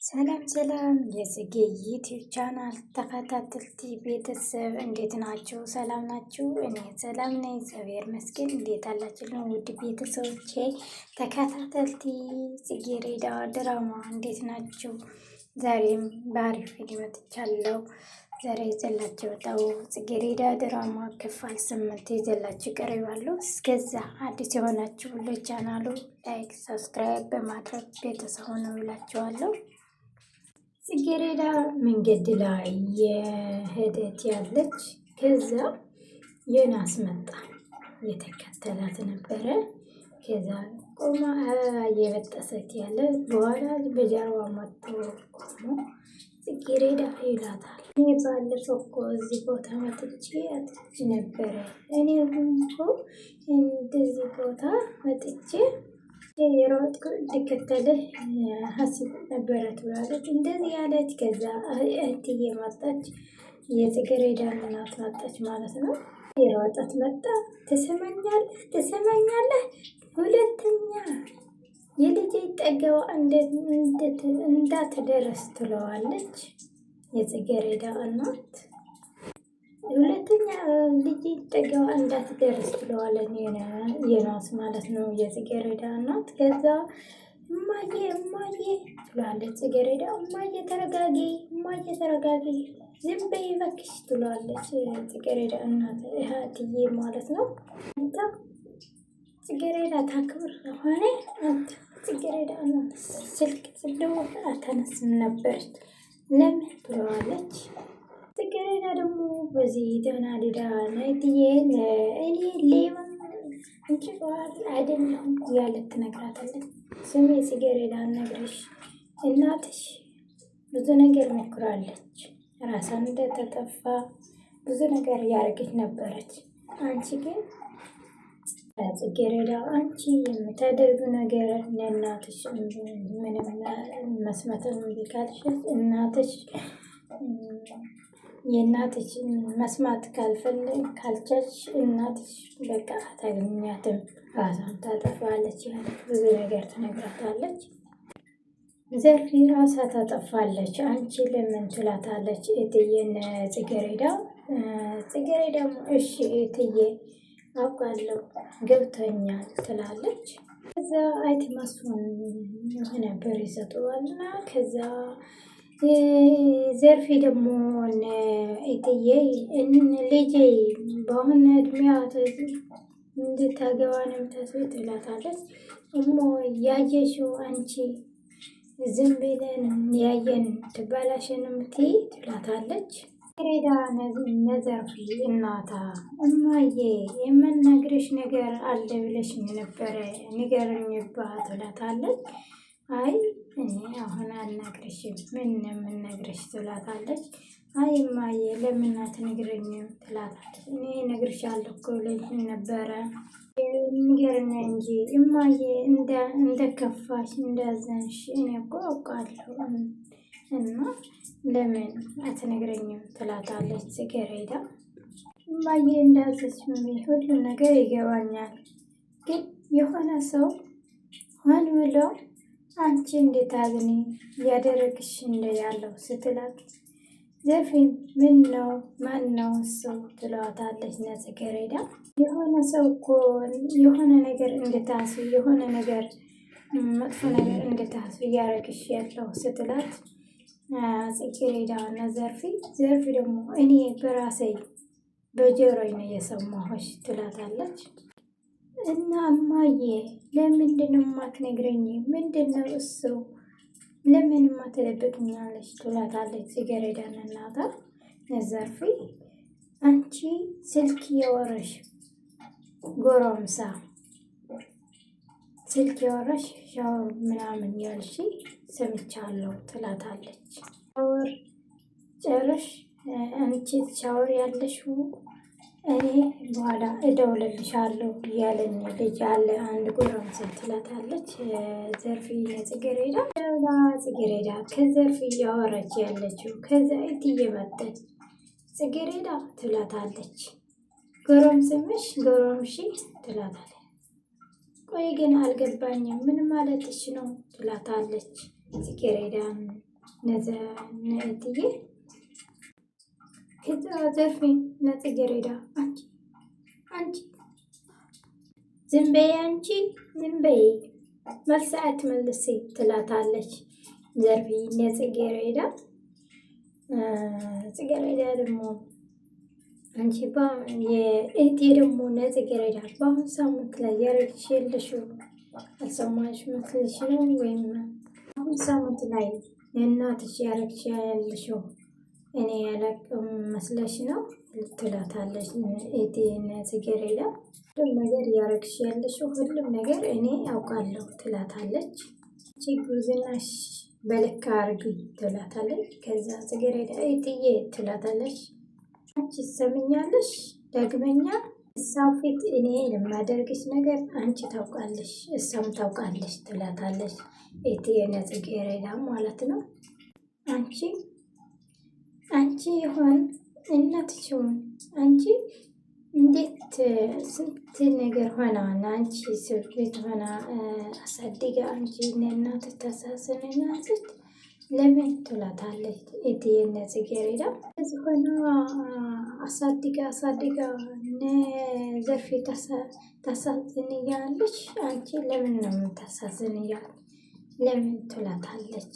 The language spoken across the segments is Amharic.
ሰላም ሰላም የጽጌ ዩቲዩብ ቻናል ተከታታዮች ቤተሰብ እንዴት ናችሁ? ሰላም ናችሁ? እኔ ሰላም ነኝ፣ እግዚአብሔር ይመስገን። እንዴት አላችሁ? ውድ ቤተሰቦቼ ተከታታዮች ጽጌረዳ ድራማ እንዴት ናችሁ? ዛሬም በአሪፍ ቪዲዮ መጥቻለሁ። ዛሬ ይዘላችሁ ወጣው ጽጌረዳ ድራማ ክፍል 8 ይዘላችሁ ቀርባለሁ። እስከዛ አዲስ የሆናችሁ ለቻናሉ ላይክ፣ ሰብስክራይብ በማድረግ ቤተሰብ ሆነው እላችኋለሁ። ጽጌረዳ መንገድ ላይ የሄደት ያለች ከዛ ዮናስ መጣ የተከተላት ነበረ። ከዛ ቆማ እየበጠሰት ያለ በኋላ በጀርባ መጥቶ ቆሞ ጽጌረዳ ይላታል። እኔ ባለፈው እኮ እዚህ ቦታ መጥቼ አጥቼ ነበረ። እኔ እኮ እንደዚህ ቦታ መጥቼ የሮጥኩ ልከተልህ ሀሲብ ነበረ ትላለች። እንደዚህ ያለች ከዛ እህትዬ መጣች፣ የጽጌረዳ እናት መጣች ማለት ነው። የሮጠት መጣ። ትሰማኛለህ ሁለተኛ የልጄ ጠገባ እንዳትደርስ ትለዋለች የጽጌረዳ እናት። ሁለተኛ ልጅ ጠገባ እንዳትደርስ ትለዋለች ዮናስ ማለት ነው የጽጌረዳ እናት። ከዛ እማዬ ትላለች ጽጌረዳ። እማዬ ተረጋጊ ዝም በይ እባክሽ ትላለች ጽጌረዳ እናት እህትዬ ማለት ነው። አንተ ጽጌረዳ ታክብር ሆነ አንተ ጽጌረዳ እናት ስልክ ስደውል አታነስም ነበረች ለምን ትለዋለች። ጽጌረዳ ደግሞ በዚህ ተናድዳ ናይትዬ እኔ ሌባ እንጂ አይደለሁም ያለት ትነግራታለች። ስሜ ጽጌረዳ ነግረሽ እናትሽ ብዙ ነገር ሞክራለች፣ ራሷን እንደተጠፋ ብዙ ነገር ያደረገች ነበረች። አንቺ ግን ጽጌረዳ አንቺ የምታደርጉ ነገር ለእናትሽ ምንም መስማትን ቢካልሽ እናትሽ የእናትሽ መስማት ካልቻልሽ እናትሽ በቃ አታገኛትም፣ ራሷን ታጠፋለች ያለ ብዙ ነገር ትነግራታለች። ዘርፊ ራሷ ታጠፋለች አንቺ ለምን ትላታለች እትዬን ጽጌረዳ። ጽጌረዳም እሺ እትዬ አውቃለሁ ገብቶኛል ትላለች። ከዛ አይትመስሉን የሆነ ብር ይሰጠዋልና ከዛ ዘርፊ ደግሞ እትዬ ልጄ በአሁን እድሜዋ እንድታገባ ነው የምታስበው ትላታለች። እሞ ያየሽው አንቺ ዝም ብለን ያየን ትባላሽን የምትይ ትላታለች። ጽጌረዳ ነዘርፊ እናታ እማዬ የምነግርሽ ነገር አለ ብለሽኝ ነበረ ንገረኝባ ትላታለች። አይ እኔ አሁን አልነግርሽም፣ ምን የምነግርሽ ትላታለች። አይ እማዬ ለምን አትነግረኝም ትላታለች። እኔ እነግርሻለሁ እኮ ብለሽኝ ነበረ ንገረኝ እንጂ እማዬ እንደከፋሽ እንዳዘንሽ እኔ እኮ አውቃለሁ እና ለምን አትነግረኝም ትላታለች ጽጌረዳ። እማዬ እንዳዘች ሁሉ ነገር ይገባኛል፣ ግን የሆነ ሰው ሆን ብሎ አንቺ እንዴት አዝኒ እያደረግሽ እንደ ያለው ስትላት ዘርፊ ምን ነው ማን ነው እሱ ትለዋታለች ጽጌረዳ። የሆነ ሰው እኮ የሆነ ነገር እንድታስቢ የሆነ ነገር መጥፎ ነገር እንድታስቢ እያደረግሽ ያለው ስትላት ጽጌረዳ እና ዘርፊ ደግሞ እኔ በራሴ በጆሮዬ ነው የሰማሁሽ ትላታለች። እና እማዬ ለምንድን ነው የማትነግረኝ? ምንድን ነው እሱ ለምን ማትደብቅኛለሽ? ትላታለች ጽጌረዳን እናታ ዘርፊ። አንቺ ስልክ የወረሽ ጎረምሳ ስልክ የወረሽ ሻወር ምናምን ያልሽ ሰምቻለሁ ትላታለች። ሻወር ጨርሽ አንቺ ሻወር ያለሽው እኔ በኋላ እደውልልሻለሁ እያለኝ ልጅ አለ አንድ ጎረምሳ ትላታለች ዘርፊ ጽጌረዳ። ጽጌረዳ ከዘርፊ እያወራች ያለችው ከዛ እትዬ መጣች። ጽጌረዳ ትላታለች ጎረምስምሽ ጎረምሺ ትላታለች። ቆይ ግን አልገባኝም ምን ማለትሽ ነው ትላታለች ጽጌረዳን ነትዬ ከዛ ዘርፌ ነጽጌረዳ አንቺ ዝም በይ አንቺ ዝም በይ መልስ አትመልሲ ትላታለች ዘርፌ ለጽጌረዳ። ጽጌረዳ ደግሞ አንቺ የእህቴ ደግሞ ለጽጌረዳ በአሁን ሳምንት ላይ ያረግሽ የለሽው አልሰማሽ መስልሽ ነው ወይም አሁን ሳምንት ላይ የእናትሽ ያረግሽ ያለሽው እኔ ያላቅም መስለሽ ነው ትላታለች እህቴ ጽጌረዳ። ሁሉም ነገር ያረግሽ ያለሽው ሁሉም ነገር እኔ አውቃለሁ ትላታለች። ጉርዝናሽ በልክ አርጊ ትላታለች። ከዛ ጽጌረዳ እህትዬ ትላታለች። አንቺ ትሰምኛለሽ ዳግመኛ እሳው ፊት እኔ የማደርግሽ ነገር አንቺ ታውቃለሽ እሷም ታውቃለች ትላታለች። እህትዬ ጽጌረዳ ማለት ነው። አንቺ ይሆን እናትሽውን አንቺ እንዴት ስንት ነገር ሆና አንቺ እስር ቤት ሆና አሳድጋ አንቺ እናት ታሳዝንናለች ለምን ትላታለች እህትዬ ጽጌረዳ። እዚህ ሆና አሳድጋ ዘርፌ ታሳዝንያለች አንቺ ለምን ነው የምታሳዝንያት ለምን ትላታለች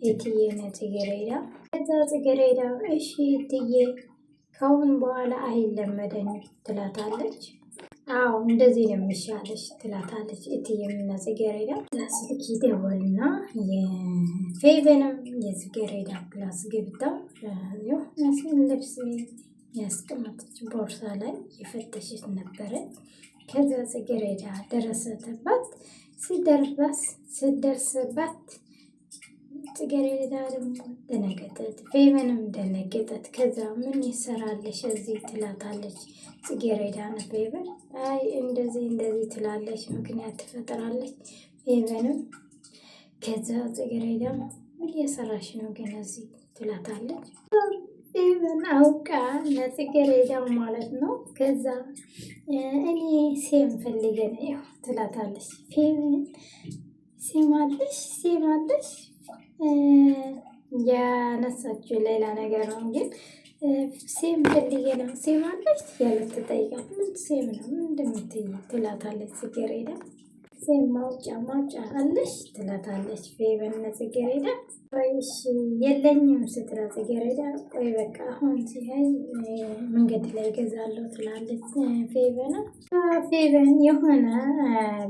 እህትዬ ጽጌረዳ። ከዛ ጽጌረዳ እሺ እህትዬ ከአሁን በኋላ አይለመደኝም ትላታለች። አዎ እንደዚህ ነው የሚሻለሽ ትላታለች እህትዬም ጽጌረዳ። ስልክ ይደወልና የፌቨንም የጽጌረዳ ክላስ ገብታ ልብስ ያስቀመጠች ቦርሳ ላይ የፈተሸች ነበረ። ከዛ ጽጌረዳ ደረሰባት። ሲደርስባት ጽጌረዳ ደግሞ ደነገጠች፣ ፌቨንም ደነገጠች። ከዛ ምን ይሰራለሽ እዚህ ትላታለች ጽጌረዳ። ፌቨን አይ እንደዚህ ትላለች፣ ምክንያት ትፈጥራለች ፌቨንም። ከዛ ጽጌረዳ ምን እየሰራሽ ነው ግን እዚህ ትላታለች። ፌቨን አውቃ ጽጌረዳ ማለት ነው። ከዛ እኔ ሴም ፈልጌ ነው ትላታለች። ፌቨን ሴም አለሽ ያነሳችው ሌላ ነገር ነው፣ ግን ሴም ፈልጌ ነው ሴም አለሽ ያለት ትጠይቃት። ምን ሴም ነው ምን እንደምትይ ትላታለች ጽጌረዳ። ሴም ማውጫ አለሽ ትላታለች ፌቨን ጽጌረዳ። ወይሽ የለኝም ስትላ ጽጌረዳ ቆይ በቃ አሁን ሲሄድ መንገድ ላይ ገዛለሁ ትላለች ፌቨን። ፌቨን የሆነ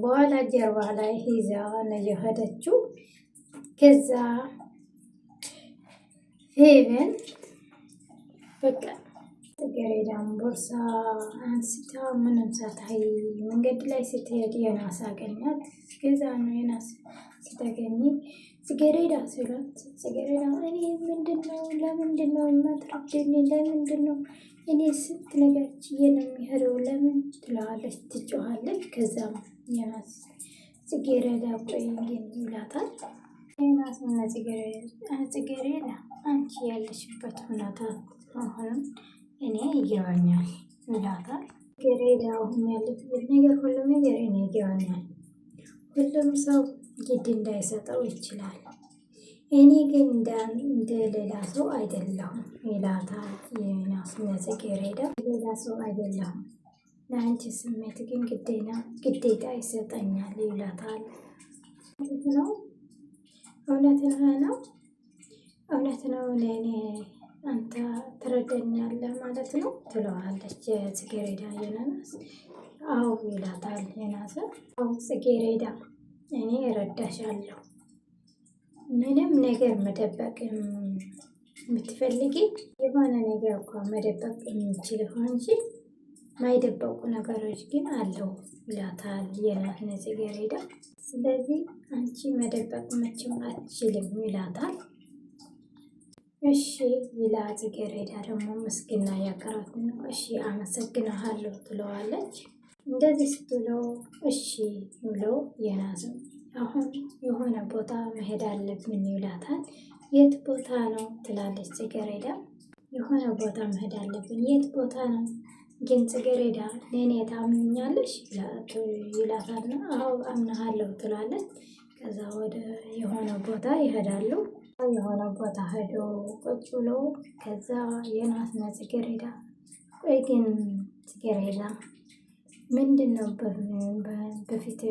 በኋላ ጀርባ ላይ ይዛ ነው የሄደችው። ከዛ ፌቨን በቃ ጽጌረዳን ቦርሳ አንስታ ምንም ሳታይ መንገድ ላይ ስትሄድ የናስ አገኛት። ከዛ ነው የናስ ስተገኝ ጽጌረዳ ስላት ጽጌረዳ እኔ ለምንድን ነው የማትረጅኝ ለምንድን ነው እኔ ስንት ነገር ችዬ ነው የሚሄደው ለምን ትለዋለች፣ ትጮኻለች። ከዛም የናስ ጽጌረዳ ቆይ ግን ይላታል። የናስና ጽጌረዳ አንቺ ያለሽበት ሁኔታ አሁንም እኔ ይገባኛል ይላታል። ጽጌረዳ አሁን ያለችበት ነገር ሁሉም ነገር እኔ ይገባኛል፣ ሁሉም ሰው ግድ እንዳይሰጠው ይችላል፣ እኔ ግን እንደ ሌላ ሰው አይደለሁም ይላታል። የናስና ጽጌረዳ ሌላ ሰው አይደለሁም፣ ለአንቺ ስሜት ግን ግዴታ ይሰጠኛል ይላታል። እውነት ነው ለእኔ አንተ ትረዳኛለህ ማለት ነው ትለዋለች ጽጌረዳ የናስ። አዎ ይላታል የናስ። አዎ ጽጌረዳ እኔ እረዳሻለሁ፣ ምንም ነገር መደበቅ የምትፈልጊ የሆነ ነገር እኮ መደበቅ የሚችል እንጂ ማይደበቁ ነገሮች ግን አለው ይላታል የናስ ጽጌረዳ። ስለዚህ አንቺ መደበቅ መቼም አትችልም ይላታል። እሺ ይላ ጽጌረዳ ደግሞ ምስግና ያቀራት ነው። እሺ አመሰግናለሁ ትለዋለች። እንደዚህ ስትለው እሺ ብሎ የናስም አሁን የሆነ ቦታ መሄድ አለብን ይላታል። የት ቦታ ነው ትላለች ጽጌረዳ። የሆነ ቦታ መሄድ አለብን፣ የት ቦታ ነው ግን ጽጌረዳ ለእኔ ታምኛለሽ ይላታል። አዎ አምናሃለሁ ትላለች። ከዛ ወደ የሆነ ቦታ ይሄዳሉ። የሆነ ቦታ ሄዶ ቁጭ ብሎ ከዛ ዮናስና ጽጌረዳ ቆይ ግን ጽጌረዳ ምንድን ነው በፊት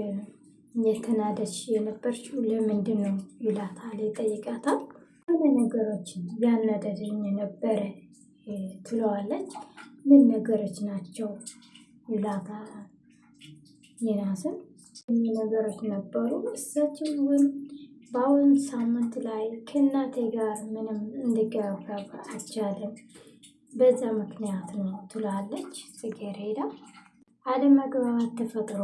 የተናደድሽ የነበርሽው ለምንድን ነው ይላታል፣ ይጠይቃታል። የሆነ ነገሮችን ያናደደኝ ነበረ ትለዋለች። ምን ነገሮች ናቸው ይላታል ዮናስም። ነገሮች ነበሩ እሳቸው ግን በአሁን ሳምንት ላይ ከእናቴ ጋር ምንም እንድግባባ አልቻለም፣ በዛ ምክንያት ነው ትላለች ጽጌረዳ። አለመግባባት ተፈጥሮ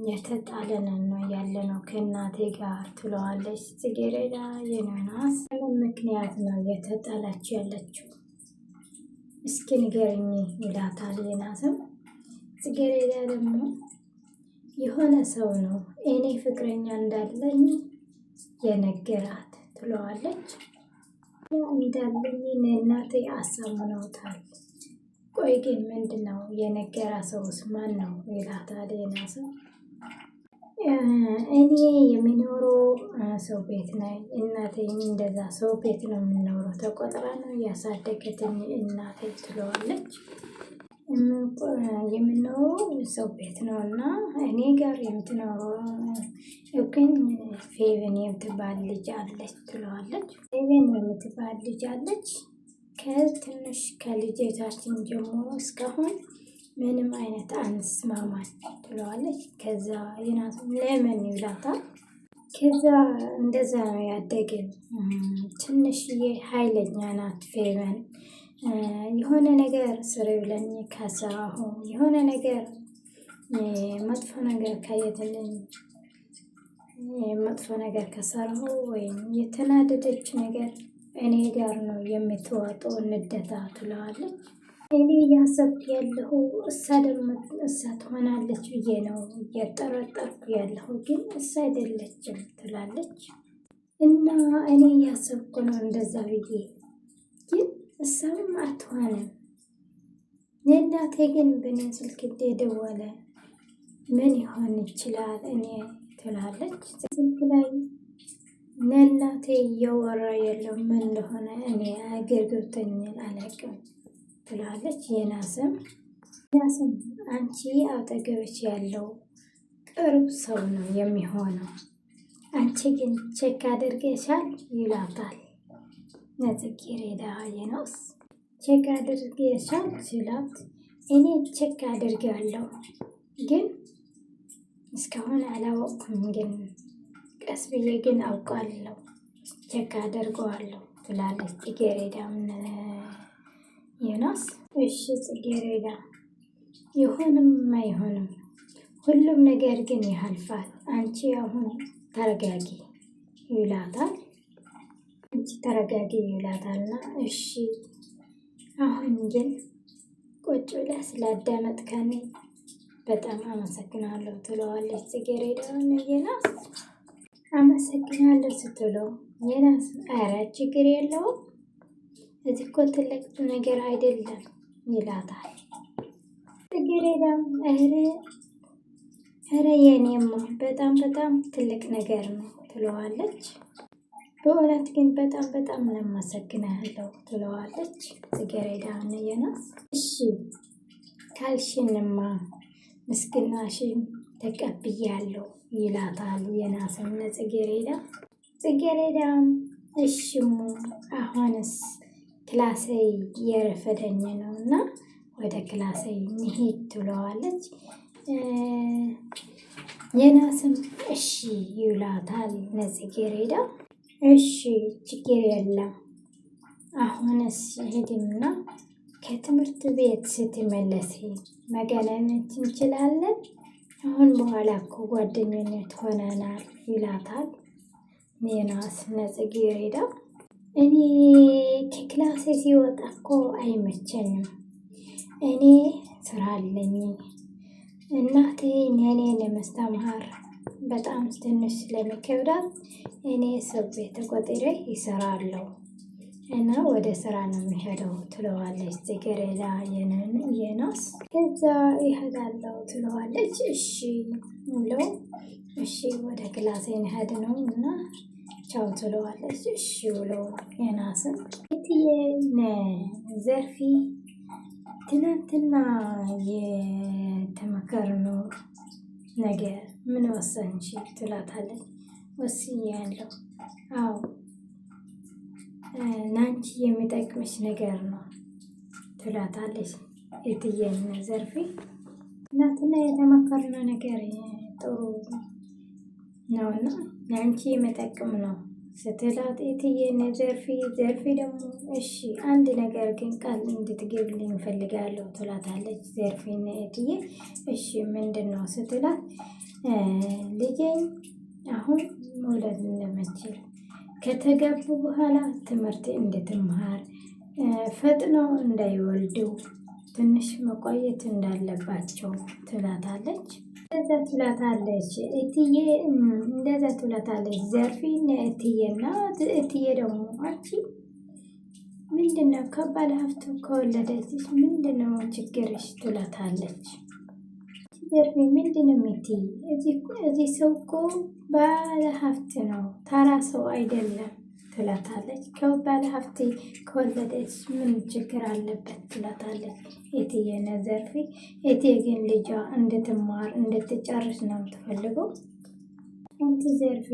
የተጣለን ነው ያለ ነው ከእናቴ ጋር ትለዋለች ጽጌረዳ። ዮናስ ምን ምክንያት ነው የተጣላች ያለችው እስኪ ንገረኝ ይላታል ዮናስም። ጽጌረዳ ደግሞ የሆነ ሰው ነው እኔ ፍቅረኛ እንዳለኝ የነገራት ትለዋለች። እንዳለኝ እናቴ አሳምነውታል። ቆይ ግን ምንድን ነው የነገራ ሰውስ ማን ነው ይላታል ዮናስም። እኔ የሚኖረው ሰው ቤት ነኝ፣ እናቴም እንደዛ ሰው ቤት ነው የምኖረው፣ ተቆጥራ ነው ያሳደገችኝ እናቴ ትለዋለች። የምኖረው ሰው ቤት ነው እና እኔ ጋር የምትኖረው ግን ፌቨን የምትባል ልጅ አለች ትለዋለች። ፌቨን የምትባል ልጅ አለች ከትንሽ ከልጅታችን ጀምሮ እስካሁን ምንም አይነት አንስማማች ትለዋለች። ከዛ ዮናስ ለምን ይላታል። ከዛ እንደዛ ነው ያደግን፣ ትንሽዬ ኃይለኛ ናት ፌቨን። የሆነ ነገር ስሪ ብለኝ ከሰራሁ የሆነ ነገር መጥፎ ነገር ካየትልኝ መጥፎ ነገር ከሰራሁ ወይም የተናደደች ነገር እኔ ጋር ነው የምትወጣው ንደታ ትለዋለች። እኔ እያሰብኩ ያለሁ እሳ ደግሞ እሳ ትሆናለች ብዬ ነው እየጠረጠርኩ ያለሁ፣ ግን እሳ አይደለችም ትላለች። እና እኔ እያሰብኩ ነው እንደዛ ብዬ፣ ግን እሳም አትሆንም። የእናቴ ግን በእኔ ስልክ ደወለ ምን ይሆን ይችላል እኔ ትላለች። ስልክ ላይ ለእናቴ እያወራ የለው ምን እንደሆነ እኔ ገብቶኝ አላውቅም ትላለች። ዮናስም አንቺ አጠገብሽ ያለው ቅርብ ሰው ነው የሚሆነው፣ አንቺ ግን ቼክ አድርገሻል ይላታል ለጽጌረዳ። ዮናስ ቼክ አድርገሻል ሲላት እኔ ቼክ አድርጋለሁ ግን እስካሁን አላወቅኩም፣ ግን ቀስ ብዬ ግን አውቃለሁ ቼክ አደርገዋለሁ ትላለች ጽጌረዳ። ዮናስ እሺ ጽጌረዳ ይሁንም አይሆንም ሁሉም ነገር ግን ያልፋል፣ አንቺ አሁን ተረጋጊ ይላታል። አንቺ ተረጋጊ ይላታልና እሺ አሁን ግን ቁጭ ብለህ ስላዳመጥከኝ በጣም አመሰግናለሁ ትለዋለች ጽጌረዳ። ዮናስ አመሰግናለሁ ስትለው ዮናስ ኧረ ችግር የለውም እዚህ እኮ ትልቅ ነገር አይደለም ይላታል። ጽጌረዳም ኧረ የኔማ በጣም በጣም ትልቅ ነገር ነው ትለዋለች። በእውነት ግን በጣም በጣም ለማመሰግናለሁ ትለዋለች ጽጌረዳ። ዮናስ እሺ ካልሽንማ ምስግናሽን ተቀብያለሁ ይላታል ዮናስም ለጽጌረዳ። ጽጌረዳም እሽሙ አሁንስ ክላሴ እየረፈደኝ ነው እና ወደ ክላሴ እንሂድ ትለዋለች። ዮናስም እሺ ይላታል ለጽጌረዳ። እሺ ችግር የለም አሁንስ ሄድና ከትምህርት ቤት ስትመለስ መገናኘት እንችላለን፣ አሁን በኋላ እኮ ጓደኝነት ሆነናል ይላታል ዮናስ ለጽጌረዳ። እኔ ከክላሴ ሲወጣ እኮ አይመቸኝም፣ እኔ ስራ አለኝ፣ እናቴ እኔን ለማስተማር በጣም ትንሽ ስለሚከብዳት እኔ ሰው ቤት ተቆጥሬ ይሰራለሁ እና ወደ ስራ ነው የሚሄደው ትለዋለች ጽጌረዳ። ዮናስ ከዛ ይሄዳለሁ ትለዋለች። እሺ ብለው እሺ ወደ ክላሴ እንሄድ ነው እና ቻው ትለዋለች። እሺ ብሎ የናስም እትዬ ዘርፌ ትናንትና የተመከርነው ነገር ምን ወሰንሽ ትላታለች። ወስኛለሁ። አዎ ናንቺ የሚጠቅምሽ ነገር ነው ትላታለች እትዬን ዘርፌ። ትናንትና የተመከርነው ነገር ጥሩ ነውና ለአንቺ የሚጠቅም ነው ስትላት እትዬን ዘርፌ ደግሞ እሺ አንድ ነገር ግን ቃል እንድትገብልኝ እፈልጋለሁ ትላታለች። ዘርፌን እትዬ እሺ ምንድን ነው ስትላት ልጄ አሁን መውለድ እንደምትችል ከተጋቡ በኋላ ትምህርት እንድትማር ፈጥነው እንዳይወልዱ ትንሽ መቆየት እንዳለባቸው ትላታለች። እንደዛ ትላታለች እትዬ እንደዛ ትላታለች ዘርፌን እትዬና እትዬ ደግሞ አንቺ ምንድነው ከባለ ሀብቱ ከወለደች ምንድነው ችግርሽ ትላታለች። ዘርፌ ምንድነው የምትይ? እዚህ ሰው እኮ ባለ ሀብት ነው ተራ ሰው አይደለም ትላታለች። ከባለ ሀብት ከወለደች ምን ችግር አለበት ትላታለች እትዬን ዘርፌ። እትዬ ግን ልጇ እንድትማር እንድትጨርስ ነው የምትፈልገው። አንቺ ዘርፌ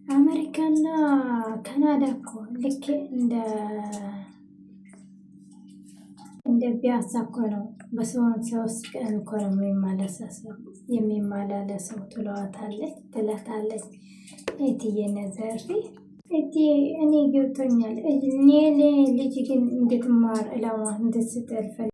አሜሪካና ካናዳ እኮ ልክ እንደ ቢያሳ እኮ ነው በሰውን 3 ቀን እኮ ነው የሚመላለሰው ትላታለች እትዬን ዘርፌ። እትዬ እኔ ገብቶኛል። እኔ ልጅ ግን እንድትማር እላማ እንድትስጥል